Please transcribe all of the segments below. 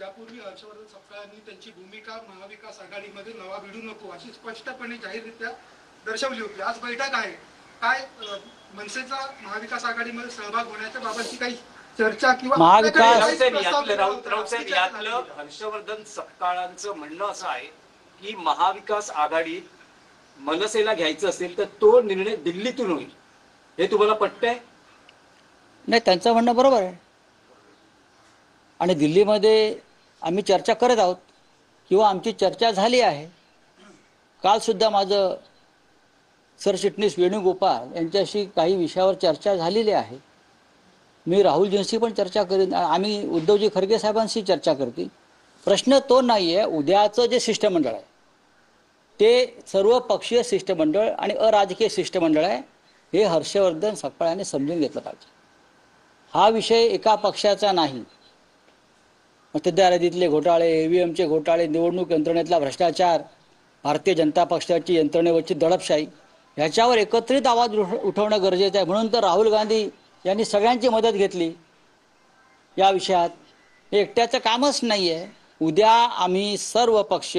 यापूर्वी हर्षवर्धन सपकाळांनी त्यांची भूमिका महाविकास आघाडीमध्ये नवा भिडू नको अशी स्पष्टपणे जाहीररित्या दर्शवली होती. आज बैठक आहे, काय मनसेचा महाविकास आघाडीमध्ये सहभाग होण्याच्या बाबतची काही चर्चा किंवा यातलं हर्षवर्धन सपकाळांचं म्हणणं असं आहे की महाविकास आघाडीत मनसेला घ्यायचं असेल तर तो निर्णय दिल्लीतून होईल, हे तुम्हाला पटतंय? नाही, त्यांचं म्हणणं बरोबर आहे आणि दिल्लीमध्ये आम्ही चर्चा करत आहोत किंवा आमची चर्चा झाली आहे. काल सुद्धा माझं सरचिटणीस वेणुगोपाल यांच्याशी काही विषयावर चर्चा झालेली आहे. मी राहुलजींशी पण चर्चा करीन, आम्ही उद्धवजी खरगे साहेबांशी चर्चा करतील. प्रश्न तो नाही आहे. उद्याचं जे शिष्टमंडळ आहे ते सर्व पक्षीय शिष्टमंडळ आणि अराजकीय शिष्टमंडळ आहे, हे हर्षवर्धन सपकाळ समजून घेतलं पाहिजे. हा विषय एका पक्षाचा नाही. मतदार यादीतले घोटाळे, EVMचे घोटाळे, निवडणूक यंत्रणेतला भ्रष्टाचार, भारतीय जनता पक्षाची यंत्रणेवरची दडपशाही, ह्याच्यावर एकत्रित आवाज उठवणं गरजेचं आहे. म्हणून तर राहुल गांधी यांनी सगळ्यांची मदत घेतली या विषयात. हे एकट्याचं कामच नाही आहे. उद्या आम्ही सर्व पक्ष,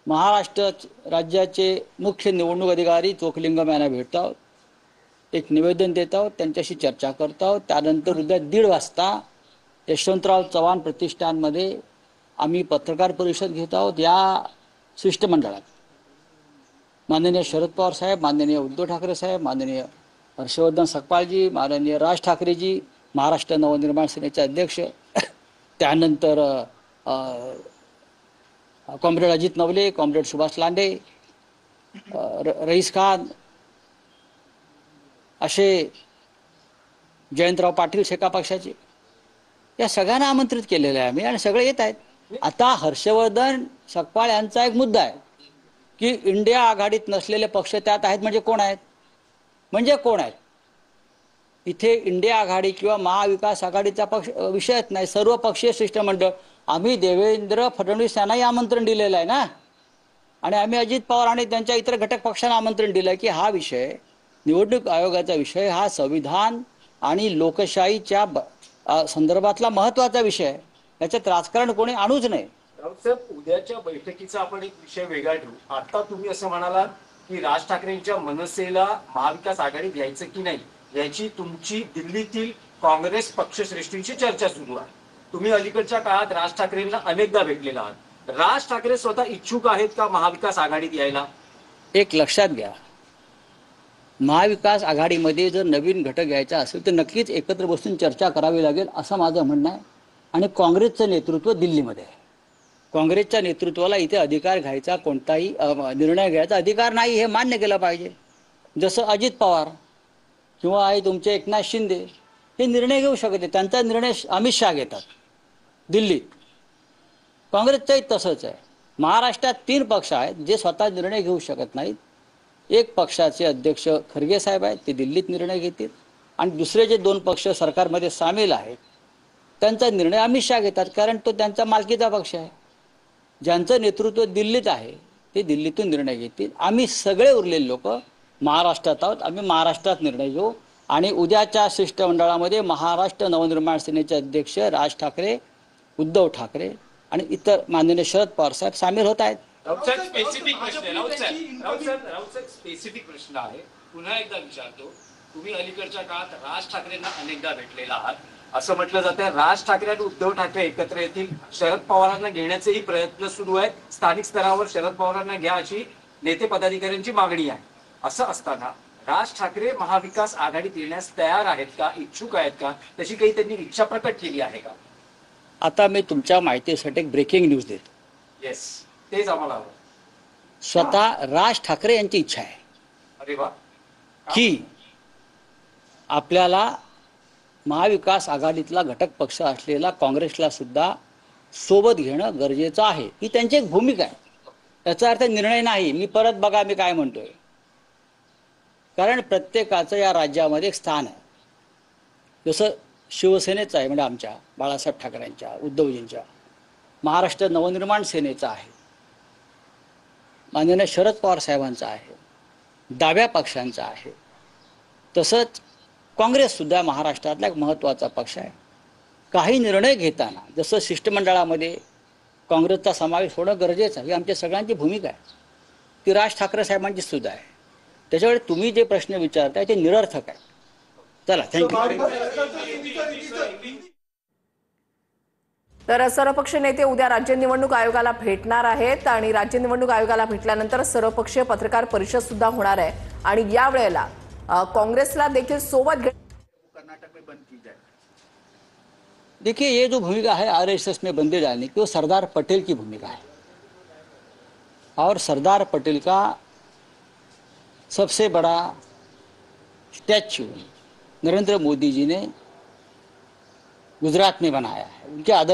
महाराष्ट्र राज्याचे मुख्य निवडणूक अधिकारी चोखलिंगम यांना भेटत आहोत, एक निवेदन देत आहोत, त्यांच्याशी चर्चा करत आहोत. त्यानंतर उद्या 1:30 वाजता यशवंतराव चव्हाण प्रतिष्ठानमध्ये आम्ही पत्रकार परिषद घेत आहोत. या शिष्टमंडळात माननीय शरद पवार साहेब, माननीय उद्धव ठाकरे साहेब, माननीय हर्षवर्धन सपकाळजी, माननीय राज ठाकरेजी, महाराष्ट्र नवनिर्माण सेनेचे अध्यक्ष, त्यानंतर कॉम्रेड अजित नवले, कॉम्रेड सुभाष लांडे, रईस खान, असे जयंतराव पाटील शेका पक्षाचे, या सगळ्यांना आमंत्रित केलेलं आहे आम्ही आणि सगळे येत आहेत. आता हर्षवर्धन सपकाळ यांचा एक मुद्दा आहे की इंडिया आघाडीत नसलेले पक्ष त्यात आहेत. म्हणजे कोण आहेत? इथे इंडिया आघाडी किंवा महाविकास आघाडीचा पक्ष विषयच नाही. सर्व पक्षीय शिष्टमंडळ. आम्ही देवेंद्र फडणवीस यांनाही आमंत्रण दिलेलं आहे ना, आणि आम्ही अजित पवार आणि त्यांच्या इतर घटक पक्षांना आमंत्रण दिलं आहे की हा विषय, निवडणूक आयोगाचा विषय, हा संविधान आणि लोकशाहीच्या संदर्भातला महत्त्वाचा विषय आहे. याच्यात राजकारण कोणी आणूच नये. राऊत साहेब, उद्याच्या बैठकीचा आपण एक विषय वेगळा ठेवू. आता तुम्ही असं म्हणाला की राज ठाकरेंच्या मनसेला महाविकास आघाडीत घ्यायचं की नाही याची तुमची दिल्लीतील काँग्रेस पक्षश्रेष्ठींची चर्चा सुरू आहे. तुम्ही अलीकडच्या काळात राज ठाकरेंना अनेकदा भेटलेला आहात. राज ठाकरे स्वतः इच्छुक आहेत का महाविकास आघाडीत यायला? एक लक्षात घ्या, महाविकास आघाडीमध्ये जर नवीन घटक घ्यायचा असेल तर नक्कीच एकत्र बसून चर्चा करावी लागेल असं माझं म्हणणं आहे. आणि काँग्रेसचं नेतृत्व दिल्लीमध्ये आहे. काँग्रेसच्या नेतृत्वाला इथे अधिकार घ्यायचा, कोणताही निर्णय घ्यायचा अधिकार नाही, हे मान्य केलं पाहिजे. जसं अजित पवार किंवा आहे तुमचे एकनाथ शिंदे हे निर्णय घेऊ शकते, त्यांचा निर्णय अमित शहा घेतात दिल्लीत. काँग्रेसचंही तसंच आहे. महाराष्ट्रात 3 पक्ष आहेत जे स्वतः निर्णय घेऊ शकत नाहीत. एक पक्षाचे अध्यक्ष खरगे साहेब आहेत, ते दिल्लीत निर्णय घेतील, आणि दुसरे जे 2 पक्ष सरकारमध्ये सामील आहेत त्यांचा निर्णय अमित शहा घेतात, कारण तो त्यांचा मालकीचा पक्ष आहे. ज्यांचं नेतृत्व दिल्लीत आहे ते दिल्लीतून निर्णय घेतील. आम्ही सगळे उरलेले लोक महाराष्ट्रात आहोत, आम्ही महाराष्ट्रात निर्णय घेऊ. आणि उद्याच्या शिष्टमंडळामध्ये महाराष्ट्र नवनिर्माण सेनेचे अध्यक्ष राज ठाकरे, उद्धव ठाकरे आणि इतर माननीय शरद पवार साहेब सामील होत आहेत. स्पेसिफिक प्रश्न आहे, पुन्हा एकदा विचारतो. तुम्ही अलीकडच्या काळात राज ठाकरेंना अनेकदा भेटलेला आहात. असं म्हटलं जातं राज ठाकरे आणि उद्धव ठाकरे एकत्र येतील, शरद पवारांना घेण्याचेही प्रयत्न सुरू आहेत. स्थानिक स्तरावर शरद पवारांना घ्या अशी नेते पदाधिकाऱ्यांची मागणी आहे. असं असताना राज ठाकरे महाविकास आघाडीत येण्यास तयार आहेत का, इच्छुक आहेत का, तशी काही त्यांनी इच्छा प्रकट केली आहे का? आता मी तुमच्या माहितीसाठी एक ब्रेकिंग न्यूज देतो. येस, तेच आम्हाला हवं. स्वतः राज ठाकरे यांची इच्छा आहे. अरे वा. की आपल्याला महाविकास आघाडीतला घटक पक्ष असलेला काँग्रेसला सुद्धा सोबत घेणं गरजेचं आहे. ही त्यांची एक भूमिका आहे. याचा अर्थ निर्णय नाही. मी परत बघा मी काय म्हणतोय, कारण प्रत्येकाचं या राज्यामध्ये एक स्थान आहे. जसं शिवसेनेचं आहे, म्हणजे आमच्या बाळासाहेब ठाकरेंच्या, उद्धवजींच्या, महाराष्ट्र नवनिर्माण सेनेचा आहे, माननीय शरद पवार साहेबांचा आहे, डाव्या पक्षांचा आहे. तसंच काँग्रेस सुद्धा महाराष्ट्रातला एक महत्त्वाचा पक्ष आहे. काही निर्णय घेताना जसं शिष्टमंडळामध्ये काँग्रेसचा समावेश होणं गरजेचं आहे, ही आमच्या सगळ्यांची भूमिका आहे, ती राज ठाकरे साहेबांची सुद्धा आहे. त्याच्यामुळे तुम्ही जे प्रश्न विचारताय ते निरर्थक आहे. चला, थँक्यू. तर सर्वपक्ष नेते उद्या राज्य निवडणूक आयोगाला भेटणार आहेत आणि राज्य निवडणूक आयोगाला भेटल्यानंतर सर्वपक्षीय पत्रकार परिषद सुद्धा होणार आहे आणि या वेळेला काँग्रेसला देखील सोबत कर्नाटक में बंद की जाए. देखिए, ये जो भूमिका है आरएसएस में बंदे डालने की, वो सरदार पटेल की भूमिका है और सरदार पटेल का सबसे बड़ा स्टैच्यू नरेंद्र मोदी जी ने गुजरात में बनाया है. उनके आदर